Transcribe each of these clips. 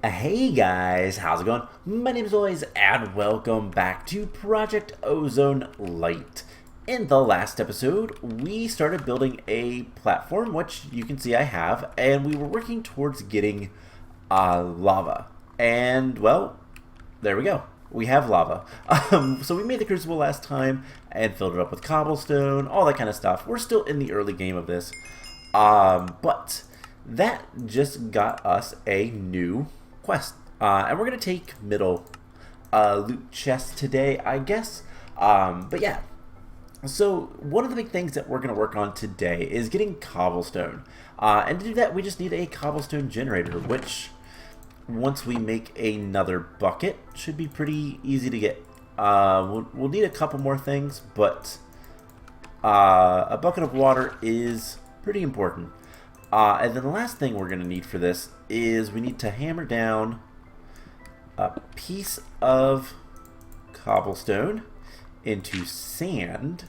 Hey guys, how's it going? My name is Always, and welcome back to Project Ozone Lite. In the last episode, we started building a platform, which you can see I have, and we were working towards getting lava. And, well, there we go. We have lava. So we made the crucible last time and filled it up with cobblestone, all that kind of stuff. We're still in the early game of this. But that just got us a new quest. And we're going to take middle loot chest today, I guess. But yeah. So one of the big things that we're going to work on today is getting cobblestone. And to do that, we just need a cobblestone generator, which once we make another bucket, should be pretty easy to get. We'll need a couple more things, but a bucket of water is pretty important. And then the last thing we're going to need for this is we need to hammer down a piece of cobblestone into sand,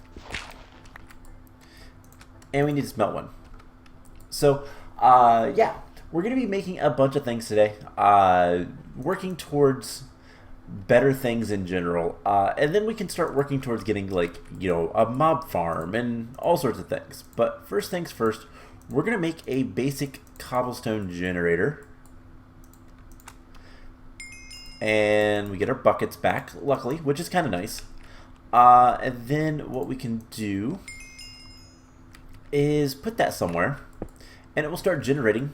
and we need to smelt one. So, yeah, we're going to be making a bunch of things today, working towards better things in general, and then we can start working towards getting, like, you know, a mob farm and all sorts of things. But first things first, we're going to make a basic cobblestone generator. And we get our buckets back, luckily, which is kind of nice. And then what we can do is put that somewhere, and it will start generating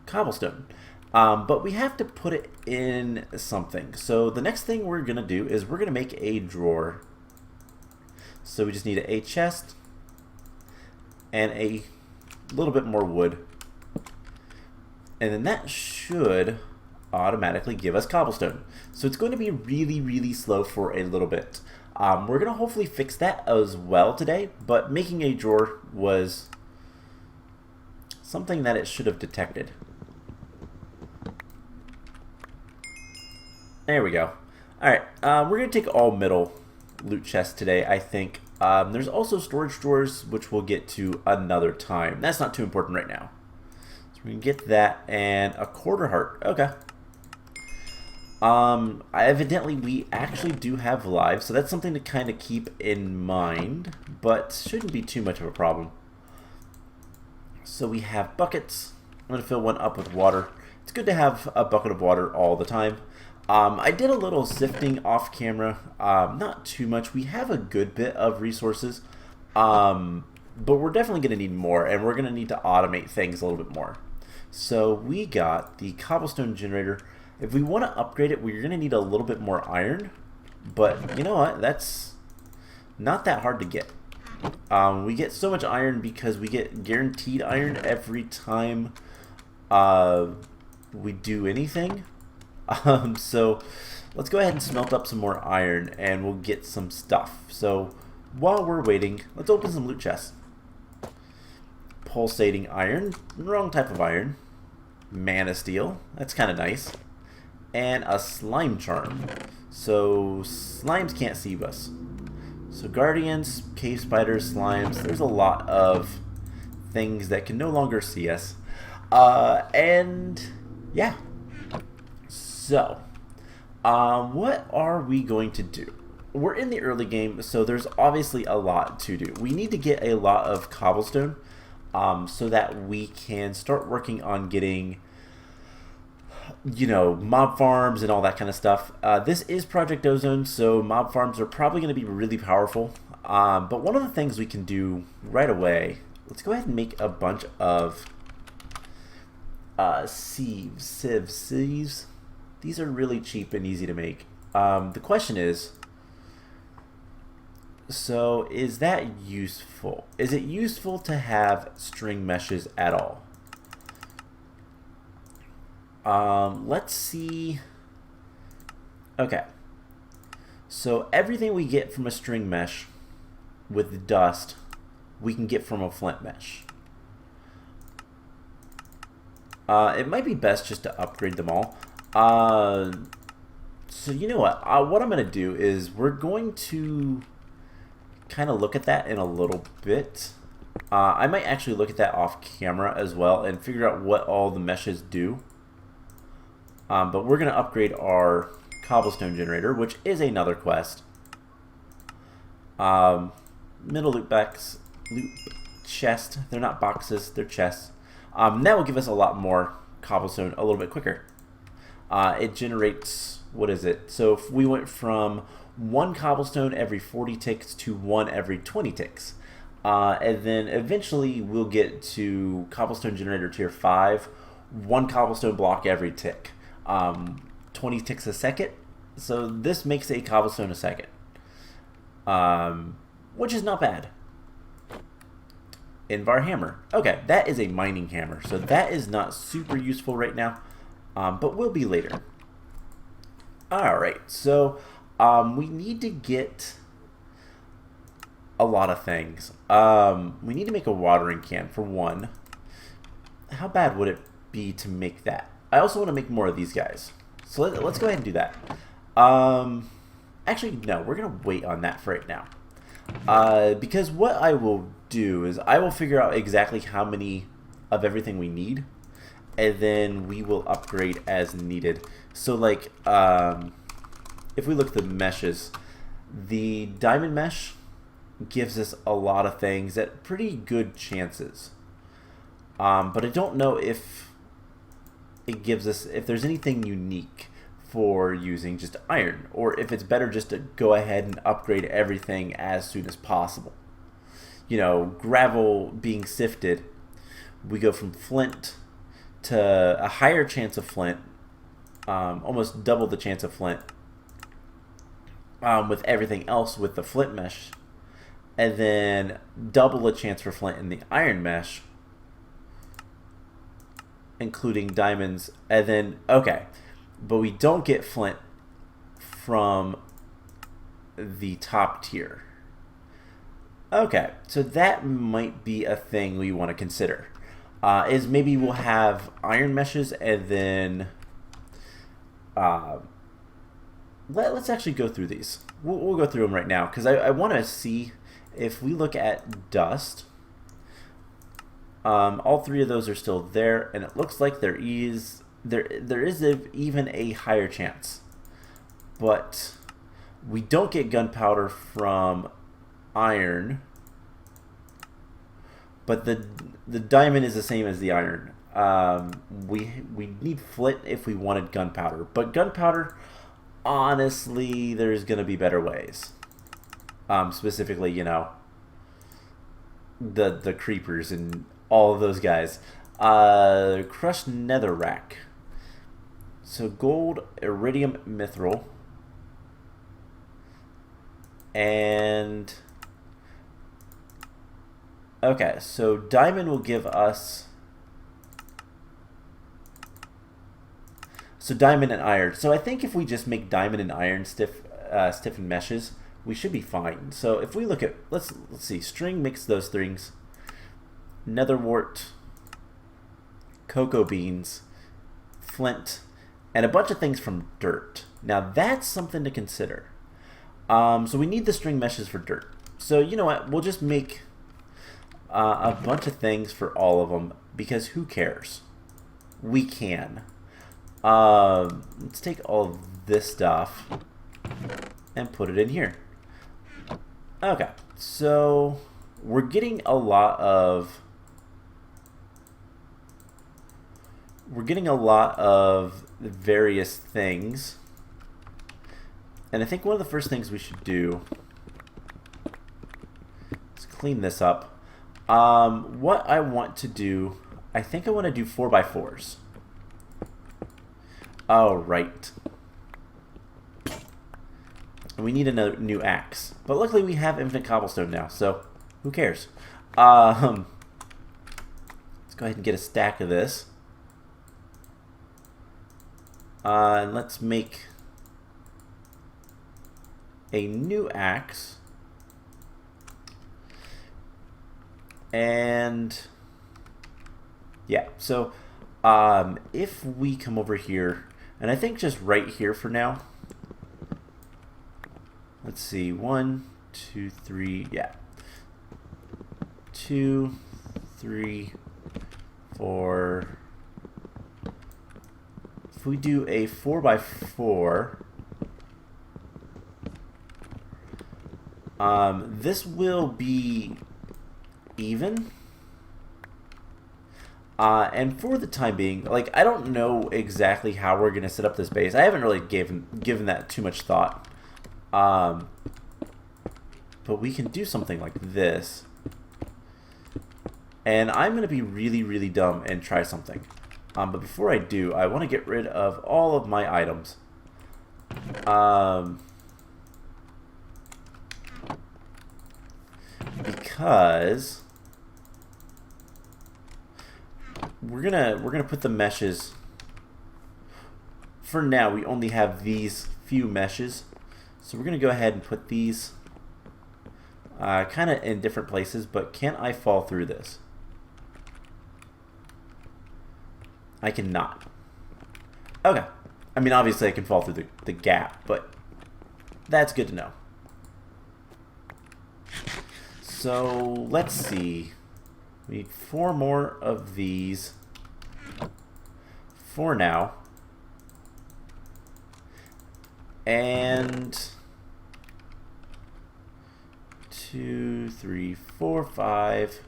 cobblestone. But we have to put it in something. So the next thing we're going to do is we're going to make a drawer. So we just need a chest and a little bit more wood, and then that should automatically give us cobblestone. So it's going to be really slow for a little bit. We're going to hopefully fix that as well today, but making a drawer was something that it should have detected. There we go. Alright, we're going to take all middle loot chests today, I think. There's also storage drawers, which we'll get to another time. That's not too important right now. So we can get that and a quarter heart. Okay. Evidently we actually do have lives, so that's something to kind of keep in mind, but shouldn't be too much of a problem. So we have buckets. I'm going to fill one up with water. It's good to have a bucket of water all the time. I did a little sifting off camera, not too much. We have a good bit of resources, but we're definitely going to need more, and we're going to need to automate things a little bit more. So we got the cobblestone generator. If we want to upgrade it, we're going to need a little bit more iron, but you know what? That's not that hard to get. We get so much iron because we get guaranteed iron every time we do anything. So let's go ahead and smelt up some more iron and we'll get some stuff. So while we're waiting, let's open some loot chests. Pulsating iron, wrong type of iron. Mana steel, that's kind of nice. And a slime charm. So slimes can't see us. So guardians, cave spiders, slimes, there's a lot of things that can no longer see us. And yeah. So, what are we going to do? We're in the early game, so there's obviously a lot to do. We need to get a lot of cobblestone so that we can start working on getting, you know, mob farms and all that kind of stuff. This is Project Ozone, so mob farms are probably going to be really powerful. But one of the things we can do right away, let's go ahead and make a bunch of sieves. These are really cheap and easy to make. The question is, so is that useful? Is it useful to have string meshes at all? Let's see. Okay. So everything we get from a string mesh with dust, we can get from a flint mesh. It might be best just to upgrade them all. So you know what? What I'm going to do is we're going to kind of look at that in a little bit. I might actually look at that off camera as well and figure out what all the meshes do. But we're going to upgrade our Cobblestone Generator, which is another quest. Middle loot chest. They're not boxes, they're chests. That will give us a lot more cobblestone a little bit quicker. It generates, what is it? So if we went from 1 cobblestone every 40 ticks to 1 every 20 ticks. And then eventually we'll get to Cobblestone Generator Tier 5, 1 cobblestone block every tick. 20 ticks a second. So this makes a cobblestone a second. Which is not bad. Invar hammer. Okay, that is a mining hammer. So that is not super useful right now. But will be later. Alright, so we need to get a lot of things. We need to make a watering can for one. How bad would it be to make that? I also want to make more of these guys. So let's go ahead and do that. Actually, no, we're going to wait on that for right now. Because what I will do is I will figure out exactly how many of everything we need, and then we will upgrade as needed. So like, if we look at the meshes, the diamond mesh gives us a lot of things at pretty good chances. But I don't know if it gives us, if there's anything unique for using just iron, or if it's better just to go ahead and upgrade everything as soon as possible. You know, gravel being sifted, we go from flint to a higher chance of flint, almost double the chance of flint, with everything else with the flint mesh, and then double the chance for flint in the iron mesh, including diamonds, and then, okay, but we don't get flint from the top tier. Okay, so that might be a thing we want to consider. Is maybe we'll have iron meshes, and then let's actually go through these. We'll go through them right now, because I want to see if we look at dust. All 3 of those are still there, and it looks like there is even a higher chance. But we don't get gunpowder from iron, but the diamond is the same as the iron. We need flint if we wanted gunpowder, but gunpowder, honestly, there's gonna be better ways. Specifically, you know, the creepers and all of those guys. Crushed netherrack. So gold, iridium, mithril, and okay, so diamond will give us, so diamond and iron. So I think if we just make diamond and iron stiffened meshes, we should be fine. So if we look at, let's see, string makes those things, netherwort, cocoa beans, flint, and a bunch of things from dirt. Now that's something to consider. So we need the string meshes for dirt. So you know what? We'll just make a bunch of things for all of them, because who cares? We can. Let's take all of this stuff and put it in here. Okay, so we're getting a lot of various things, and I think one of the first things we should do is clean this up. What I want to do, I think I want to do 4x4s. Oh, right. And we need a new axe, but luckily we have infinite cobblestone now, so who cares? Let's go ahead and get a stack of this. And let's make a new axe. And yeah, so if we come over here, and I think just right here for now, let's see, 1, 2, 3, yeah, 2, 3, 4, if we do a 4x4, this will be even. And for the time being, like, I don't know exactly how we're going to set up this base. I haven't really given that too much thought. But we can do something like this. And I'm going to be really, really dumb and try something. But before I do, I want to get rid of all of my items. Because we're gonna put the meshes. For now, we only have these few meshes, so we're gonna go ahead and put these kind of in different places. But can I fall through this? I cannot. Okay. I mean, obviously I can fall through the gap, but that's good to know. So let's see. We need 4 more of these for now. And 2, 3, 4, 5,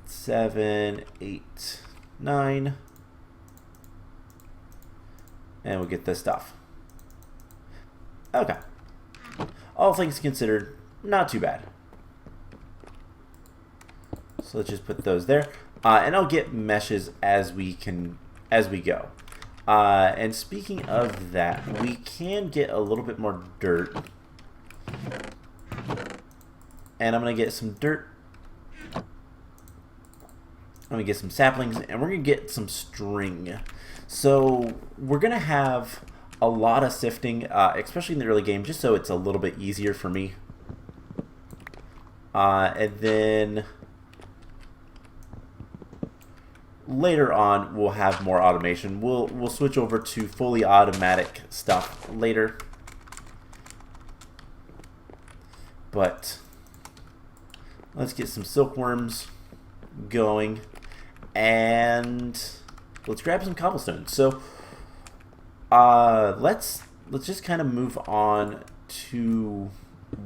7, 8, 9. And we'll get this stuff. Okay. All things considered, not too bad. So let's just put those there. And I'll get meshes as we go. And speaking of that, we can get a little bit more dirt. And I'm going to get some dirt. I'm going to get some saplings, and we're going to get some string. So we're going to have a lot of sifting, especially in the early game, just so it's a little bit easier for me. And then later on, we'll have more automation. We'll switch over to fully automatic stuff later. But let's get some silkworms going, and let's grab some cobblestone. So let's just kind of move on to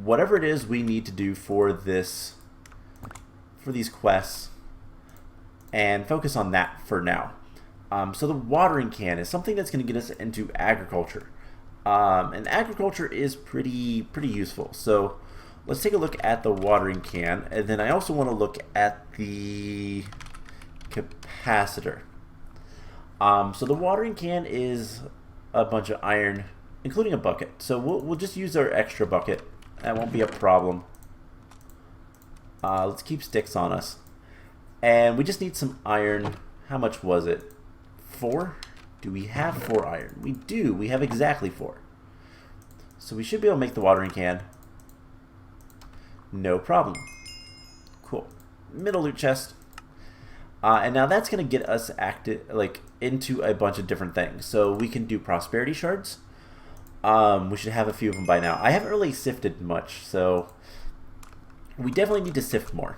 whatever it is we need to do for these quests, and focus on that for now. So the watering can is something that's going to get us into agriculture, and agriculture is pretty useful. So let's take a look at the watering can, and then I also want to look at the capacitor. So the watering can is a bunch of iron, including a bucket. So we'll just use our extra bucket. That won't be a problem. Let's keep sticks on us. And we just need some iron. How much was it? 4? Do we have 4 iron? We do. We have exactly 4. So we should be able to make the watering can. No problem. Cool. Middle loot chest. And now that's going to get us into a bunch of different things. So we can do prosperity shards. We should have a few of them by now. I haven't really sifted much, so we definitely need to sift more.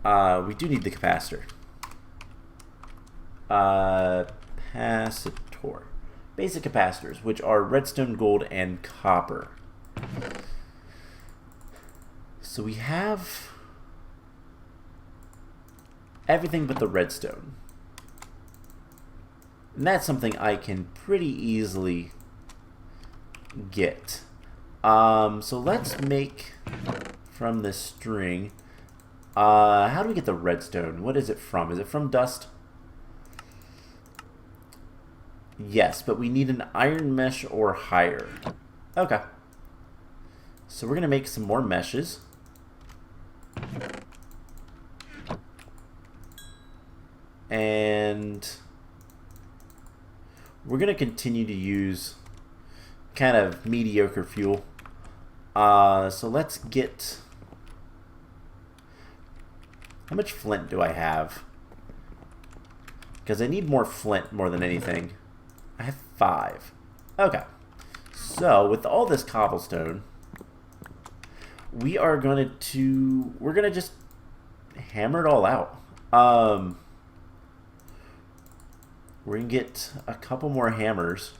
We do need the capacitor. Capacitor. Basic capacitors, which are redstone, gold, and copper. So we have everything but the redstone. And that's something I can pretty easily get. So let's make from this string. How do we get the redstone? What is it from? Is it from dust? Yes, but we need an iron mesh or higher. Okay. So we're going to make some more meshes. And we're going to continue to use kind of mediocre fuel. So let's get... How much flint do I have? Because I need more flint more than anything. I have 5. Okay. So with all this cobblestone, we're gonna just hammer it all out. We're going to get a couple more hammers.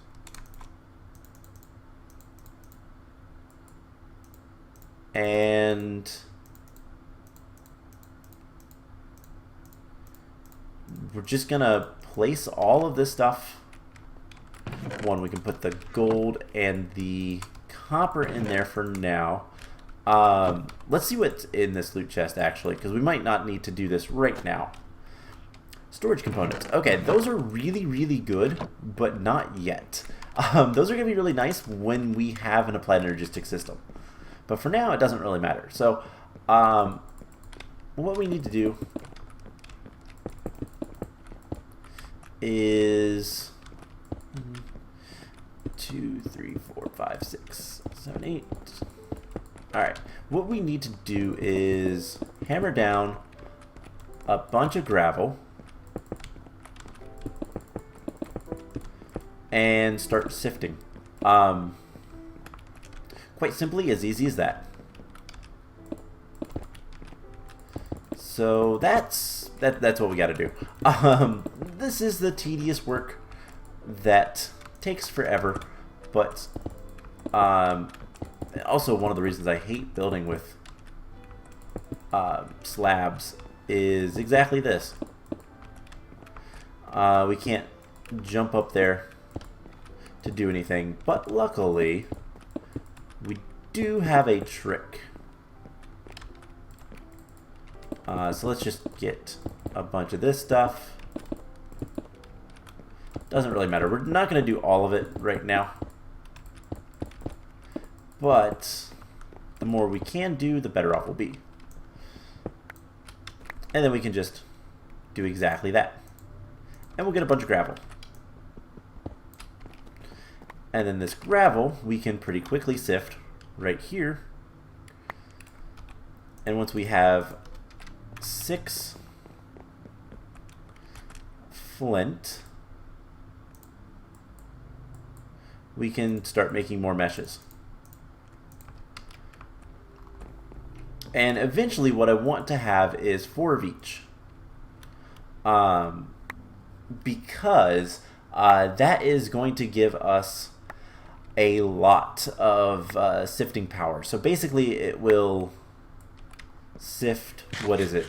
And we're just going to place all of this stuff. One, we can put the gold and the copper in there for now. Let's see what's in this loot chest, actually, because we might not need to do this right now. Storage components. Okay, those are really, really good, but not yet. Those are going to be really nice when we have an applied energistic system. But for now, it doesn't really matter. So, what we need to do is 2, 3, 4, 5, 6, 7, 8. Alright, what we need to do is hammer down a bunch of gravel and start sifting. Quite simply, as easy as that. So that's what we got to do. This is the tedious work that takes forever, but also one of the reasons I hate building with slabs is exactly this. We can't jump up there to do anything, but luckily we do have a trick. So let's just get a bunch of this stuff. Doesn't really matter. We're not going to do all of it right now. But the more we can do, the better off we'll be. And then we can just do exactly that. And we'll get a bunch of gravel. And then this gravel, we can pretty quickly sift right here. And once we have 6 flint, we can start making more meshes. And eventually what I want to have is 4 of each. Because that is going to give us a lot of sifting power. So basically it will sift, what is it?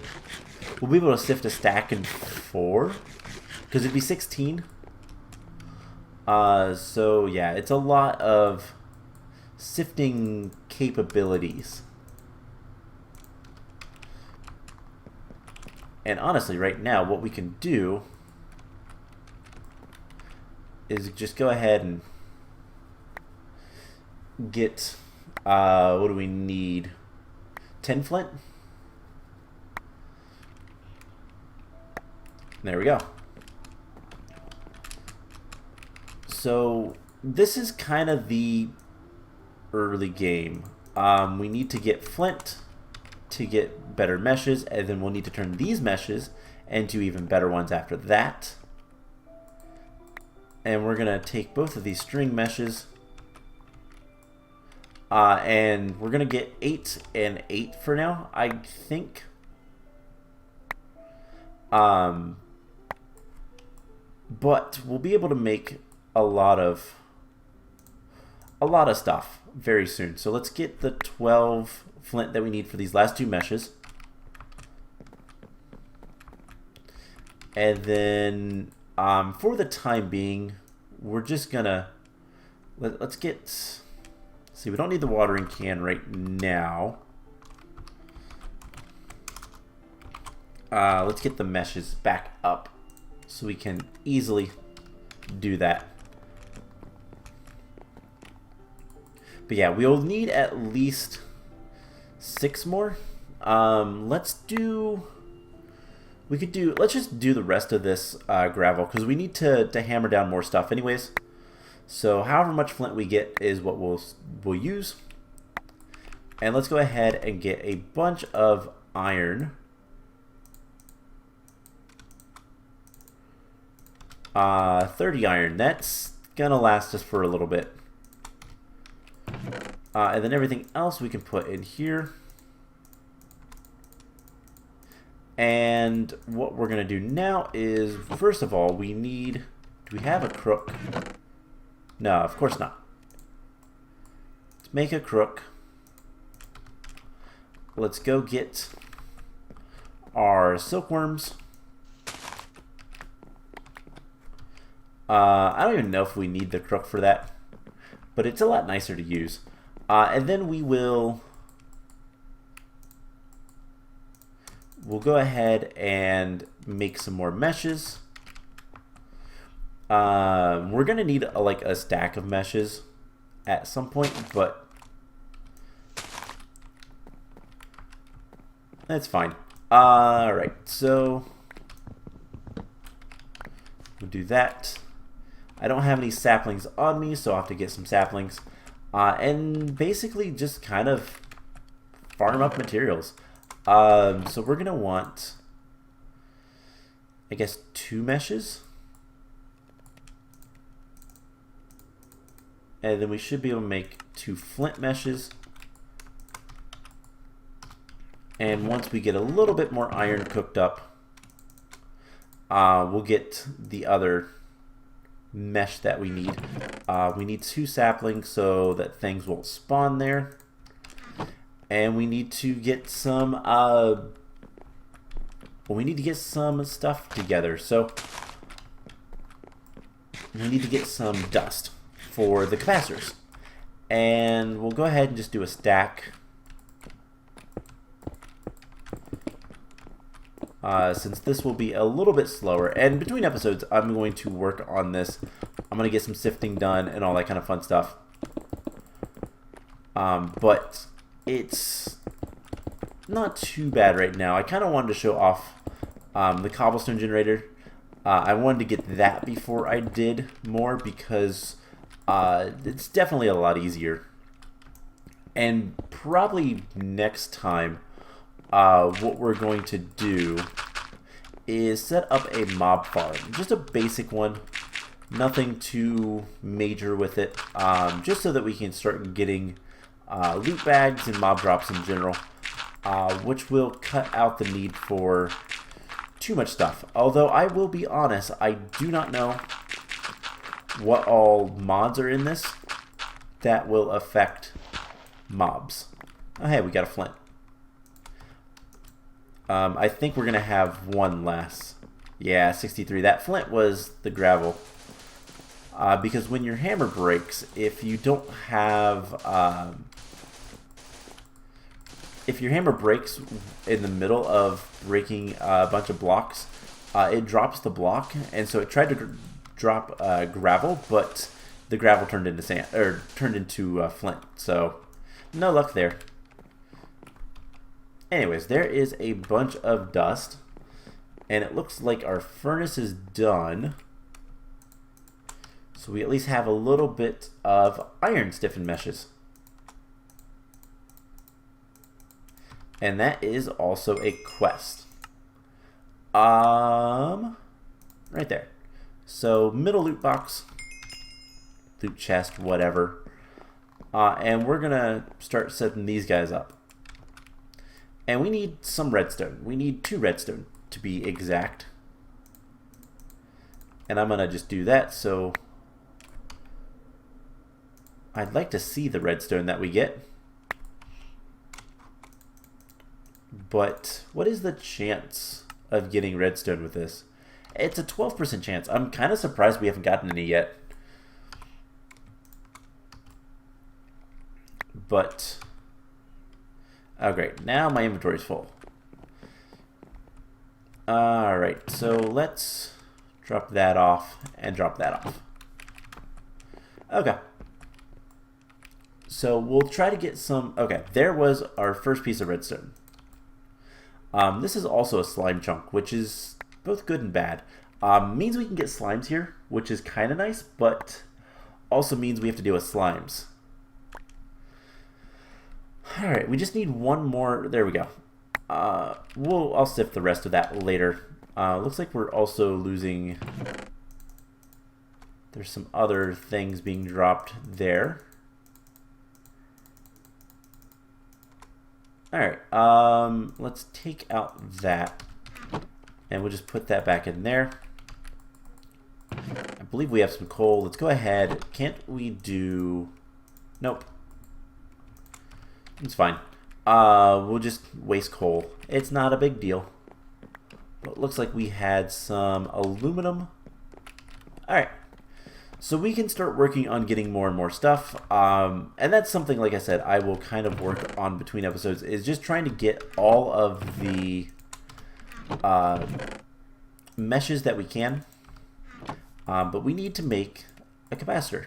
We'll be able to sift a stack in 4, because it'd be 16. So yeah, it's a lot of sifting capabilities. And honestly, right now, what we can do is just go ahead and get, what do we need? 10 flint? There we go. So this is kind of the early game. We need to get flint to get better meshes, and then we'll need to turn these meshes into even better ones after that. And we're going to take both of these string meshes, and we're going to get 8 and 8 for now, I think. But we'll be able to make a lot of stuff very soon. So let's get the 12 flint that we need for these last 2 meshes. And then for the time being, we're just gonna let's get, see, we don't need the watering can right now. Let's get the meshes back up so we can easily do that. But yeah, we'll need at least 6 more. Let's just do the rest of this gravel, because we need to hammer down more stuff anyways. So however much flint we get is what we'll use. And let's go ahead and get a bunch of iron. 30 iron. That's gonna last us for a little bit. And then everything else we can put in here. And what we're going to do now is, first of all, we need Do we have a crook? No, of course not. Let's make a crook. Let's go get our silkworms. I don't even know if we need the crook for that, but it's a lot nicer to use. And then we'll go ahead and make some more meshes. We're gonna need like a stack of meshes at some point, but that's fine. Alright, so we'll do that. I don't have any saplings on me, so I'll have to get some saplings. And basically just kind of farm up materials. So we're going to want, I guess, 2 meshes. And then we should be able to make 2 flint meshes. And once we get a little bit more iron cooked up, we'll get the other mesh that we need. We need 2 saplings so that things won't spawn there. And we need to get some we need to get some stuff together. So we need to get some dust for the capacitors. And we'll go ahead and just do a stack. Since this will be a little bit slower, and between episodes I'm going to work on this. I'm going to get some sifting done and all that kind of fun stuff. But it's not too bad right now. I kind of wanted to show off the Cobblestone Generator. I wanted to get that before I did more because it's definitely a lot easier. And probably next time what we're going to do is set up a mob farm. Just a basic one. Nothing too major with it. Just so that we can start getting loot bags and mob drops in general. Which will cut out the need for too much stuff. Although I will be honest, I do not know what all mods are in this that will affect mobs. Oh hey, we got a flint. I think we're going to have one less. Yeah, 63. That flint was the gravel. Because when your hammer breaks, if you don't have... if your hammer breaks in the middle of breaking a bunch of blocks, it drops the block. And so it tried to drop gravel, but the gravel turned into sand, or turned into flint. So no luck there. Anyways, there is a bunch of dust, and it looks like our furnace is done. So we at least have a little bit of iron stiffened meshes. And that is also a quest. Right there. So middle loot box, loot chest, whatever. And we're gonna start setting these guys up. And we need some redstone. We need 2 redstone to be exact. And I'm gonna just do that. So I'd like to see the redstone that we get. But what is the chance of getting redstone with this? It's a 12% chance. I'm kind of surprised we haven't gotten any yet. But oh great, now my inventory is full. Alright, so let's drop that off and drop that off. Okay. So we'll try to get some... Okay, there was our first piece of redstone. This is also a slime chunk, which is both good and bad. Means we can get slimes here, which is kind of nice, but also means we have to deal with slimes. Alright, we just need one more. There we go. I'll sift the rest of that later. Looks like we're also losing... There's some other things being dropped there. Alright, let's take out that. And we'll just put that back in there. I believe we have some coal. Let's go ahead. Can't we do... Nope. It's fine. We'll just waste coal. It's not a big deal. It looks like we had some aluminum. Alright. So we can start working on getting more and more stuff. And that's something, like I said, I will kind of work on between episodes, is just trying to get all of the meshes that we can. But we need to make a capacitor.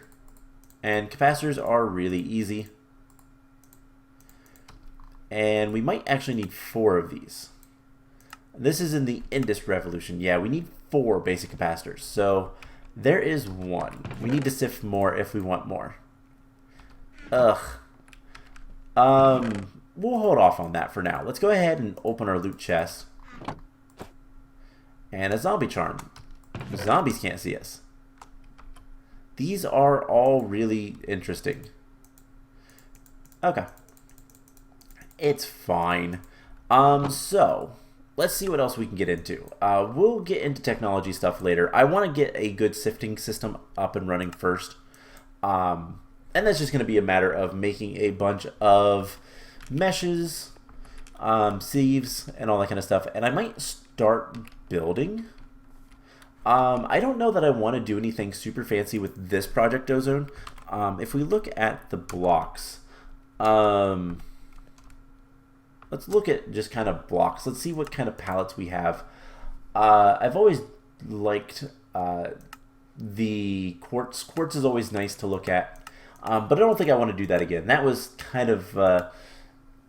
And capacitors are really easy. And we might actually need 4 of these. This is in the Indus Revolution. Yeah, we need 4 basic capacitors. So there is 1. We need to sift more if we want more. Ugh. We'll hold off on that for now. Let's go ahead and open our loot chest. And a zombie charm. Zombies can't see us. These are all really interesting. Okay. It's fine. So let's see what else we can get into. We'll get into technology stuff later. I want to get a good sifting system up and running first. And that's just going to be a matter of making a bunch of meshes, sieves, and all that kind of stuff. And I might start building. I don't know that I want to do anything super fancy with this Project Ozone. If we look at the blocks, let's look at just kind of blocks. Let's see what kind of pallets we have. I've always liked the quartz. Quartz is always nice to look at, but I don't think I want to do that again. That was kind of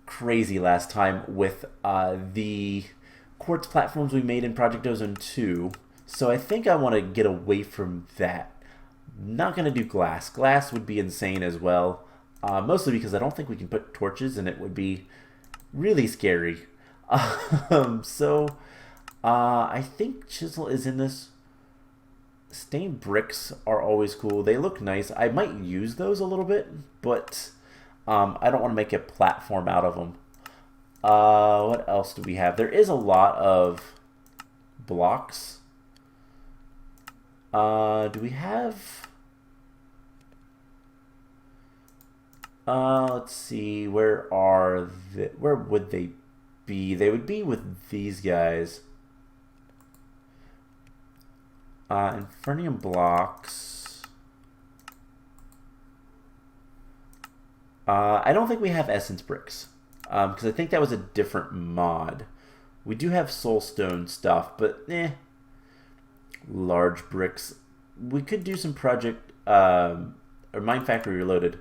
crazy last time with the quartz platforms we made in Project Ozone 2. So I think I want to get away from that. Not going to do glass. Glass would be insane as well. Mostly because I don't think we can put torches and it would be really scary. I think chisel is in this. Stained bricks are always cool. They look nice. I might use those a little bit, but I don't want to make a platform out of them. What else do we have? There is a lot of blocks. Do we have... let's see, where would they be? They would be with these guys. Infernium blocks. I don't think we have essence bricks, because I think that was a different mod. We do have soulstone stuff, but large bricks. We could do some project or Mine Factory Reloaded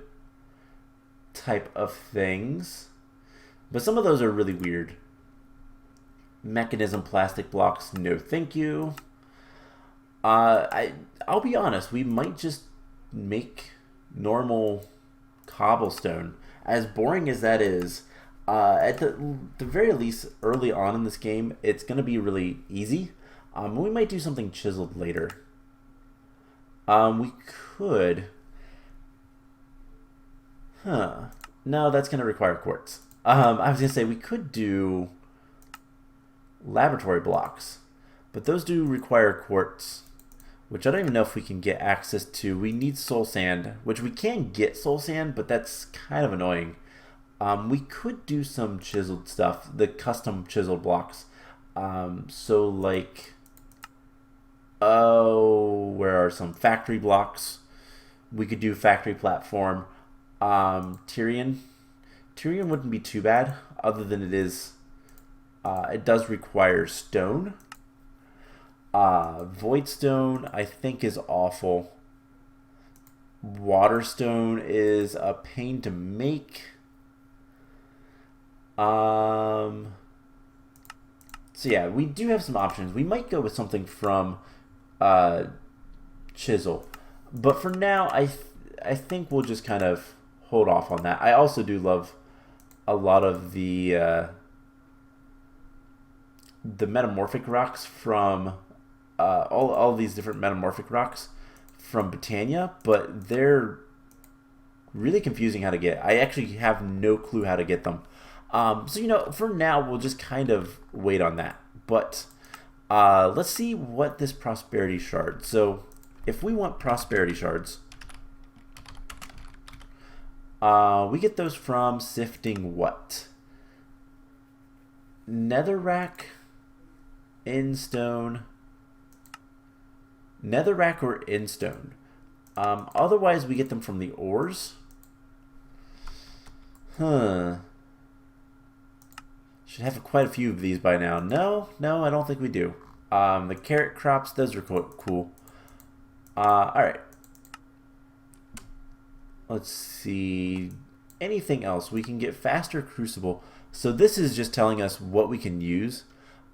type of things, but some of those are really weird. Mechanism plastic blocks, no thank you. I'll be honest, we might just make normal cobblestone. As boring as that is, at the very least early on in this game, it's going to be really easy. We might do something chiseled later. We could... No, that's going to require quartz. I was going to say we could do laboratory blocks, but those do require quartz, which I don't even know if we can get access to. We need soul sand, which we can get soul sand, but that's kind of annoying. We could do some chiseled stuff, the custom chiseled blocks. So like, where are some factory blocks? We could do factory platform. Tyrian wouldn't be too bad, other than it is, it does require stone. Voidstone I think is awful. Waterstone is a pain to make. So yeah, we do have some options. We might go with something from chisel, but for now I think we'll just kind of hold off on that. I also do love a lot of the metamorphic rocks from all these different metamorphic rocks from Britannia, but they're really confusing how to get. I actually have no clue how to get them. So for now we'll just kind of wait on that. But let's see what this prosperity shard. So if we want prosperity shards, we get those from sifting what? Netherrack, Endstone, Netherrack or Endstone. Otherwise, we get them from the ores. Should have quite a few of these by now. No, I don't think we do. The carrot crops, those are cool. Alright. Let's see. Anything else? We can get faster crucible. So this is just telling us what we can use.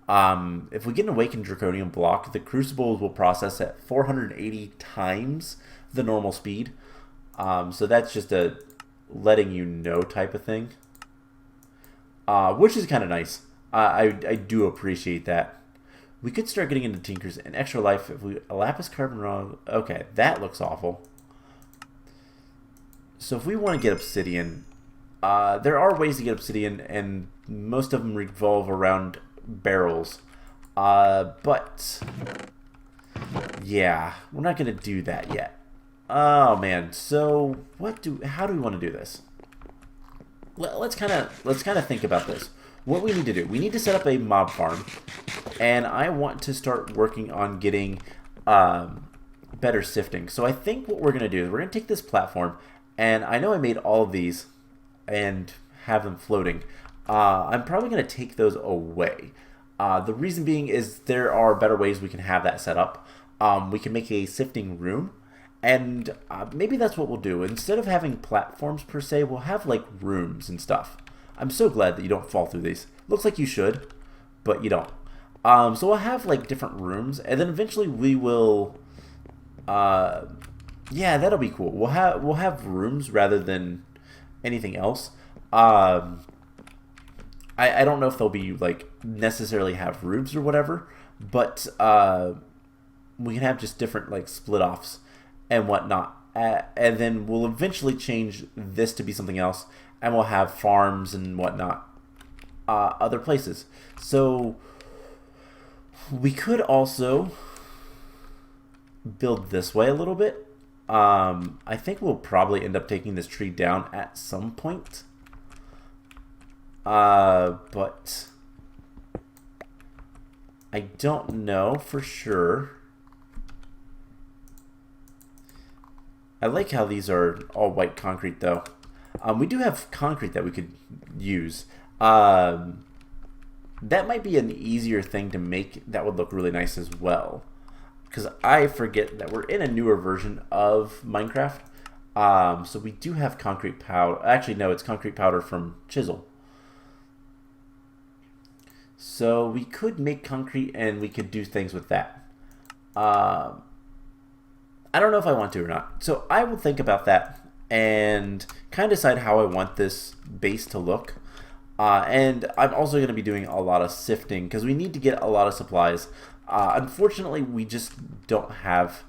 If we get an awakened draconium block, the crucibles will process at 480 times the normal speed. So that's just a letting you know type of thing. Which is kind of nice. I do appreciate that. We could start getting into tinkers and extra life if we... A lapis carbon rod... Okay, that looks awful. So if we want to get obsidian... there are ways to get obsidian, and most of them revolve around barrels. But... yeah, we're not going to do that yet. Oh, man. So, how do we want to do this? Let's kind of think about this. What we need to do, we need to set up a mob farm, and I want to start working on getting better sifting. So I think what we're going to do is we're going to take this platform, and I know I made all of these and have them floating. I'm probably going to take those away. The reason being is there are better ways we can have that set up. We can make a sifting room. And maybe that's what we'll do. Instead of having platforms per se, we'll have like rooms and stuff. I'm so glad that you don't fall through these. Looks like you should, but you don't. So we'll have like different rooms, and then eventually we will. Yeah, that'll be cool. We'll have rooms rather than anything else. I don't know if they'll be like necessarily have roofs or whatever, but we can have just different like split offs and whatnot, and then we'll eventually change this to be something else, and we'll have farms and whatnot other places. So we could also build this way a little bit. I think we'll probably end up taking this tree down at some point, but I don't know for sure. I like how these are all white concrete, though. We do have concrete that we could use. That might be an easier thing to make that would look really nice as well. Because I forget that we're in a newer version of Minecraft. So we do have concrete powder. Actually, no, it's concrete powder from chisel. So we could make concrete and we could do things with that. I don't know if I want to or not. So I will think about that and kind of decide how I want this base to look. And I'm also going to be doing a lot of sifting because we need to get a lot of supplies. Unfortunately, we just don't have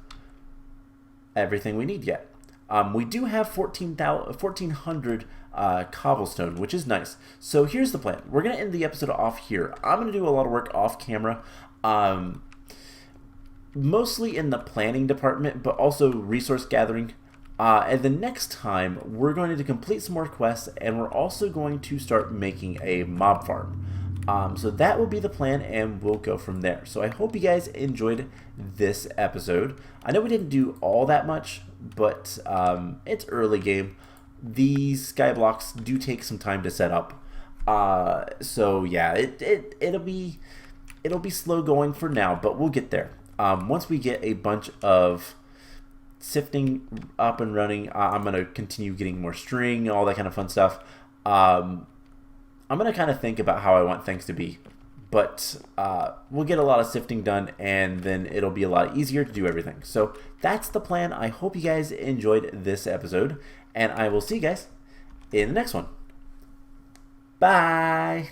everything we need yet. We do have 1,400 cobblestone, which is nice. So here's the plan. We're going to end the episode off here. I'm going to do a lot of work off camera. Mostly in the planning department, but also resource gathering. And the next time, we're going to complete some more quests, and we're also going to start making a mob farm. So that will be the plan, and we'll go from there. So I hope you guys enjoyed this episode. I know we didn't do all that much, but it's early game. These skyblocks do take some time to set up. So yeah, it'll be slow going for now, but we'll get there. Once we get a bunch of sifting up and running, I'm going to continue getting more string, all that kind of fun stuff. I'm going to kind of think about how I want things to be. But we'll get a lot of sifting done, and then it'll be a lot easier to do everything. So that's the plan. I hope you guys enjoyed this episode, and I will see you guys in the next one. Bye!